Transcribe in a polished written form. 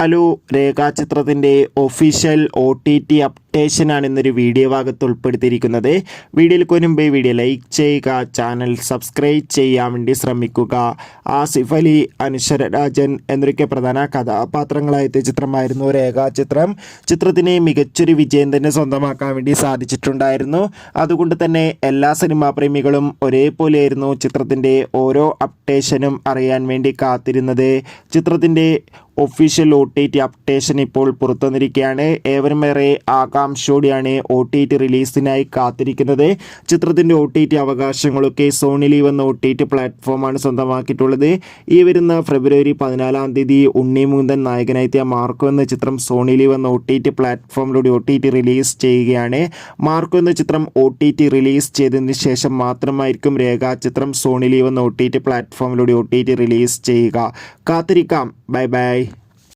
Hello, രേഖാചിത്രത്തിൻ്റെ official OTT അപ്ഡേഷനാണ് ഇന്നൊരു video ഭാഗത്ത് ഉൾപ്പെടുത്തിയിരിക്കുന്നത്. വീഡിയോയിൽ മുൻപ് വീഡിയോ ലൈക്ക് ചെയ്യുക, ചാനൽ സബ്സ്ക്രൈബ് ചെയ്യാൻ വേണ്ടി ശ്രമിക്കുക. ആസിഫ് അലി, അനശ്വര രാജൻ എന്നൊക്കെ പ്രധാന കഥാപാത്രങ്ങളായ ചിത്രമായിരുന്നു രേഖാചിത്രം. ചിത്രത്തിന് മികച്ചൊരു വിജയം തന്നെ സ്വന്തമാക്കാൻ വേണ്ടി സാധിച്ചിട്ടുണ്ടായിരുന്നു. അതുകൊണ്ട് തന്നെ എല്ലാ സിനിമാ പ്രേമികളും ഒരേപോലെയായിരുന്നു ചിത്രത്തിൻ്റെ ഓരോ അപ്ഡേഷനും അറിയാൻ വേണ്ടി കാത്തിരുന്നത്. ചിത്രത്തിൻ്റെ ഒഫീഷ്യൽ OTT അപ്ഡേഷൻ ഇപ്പോൾ പുറത്തു വന്നിരിക്കുകയാണ്. ഏവരും ഏറെ ആകാംക്ഷയോടെയാണ് OTT റിലീസിനായി കാത്തിരിക്കുന്നത്. ചിത്രത്തിൻ്റെ OTT അവകാശങ്ങളൊക്കെ സോണി ലീവ് എന്ന OTT പ്ലാറ്റ്ഫോമാണ് സ്വന്തമാക്കിയിട്ടുള്ളത്. ഈ വരുന്ന ഫെബ്രുവരി 14 ഉണ്ണി മുകുന്ദൻ നായകനായെത്തിയ മാർക്കോ എന്ന ചിത്രം സോണി ലീവ് എന്ന OTT പ്ലാറ്റ്ഫോമിലൂടെ OTT റിലീസ് ചെയ്യുകയാണ്. മാർക്കോ എന്ന ചിത്രം OTT റിലീസ് ചെയ്തതിന് ശേഷം മാത്രമായിരിക്കും രേഖാചിത്രം സോണി ലീവ് എന്ന OTT പ്ലാറ്റ്ഫോമിലൂടെ OTT റിലീസ് ചെയ്യുക. കാത്തിരിക്കാം. Bye bye.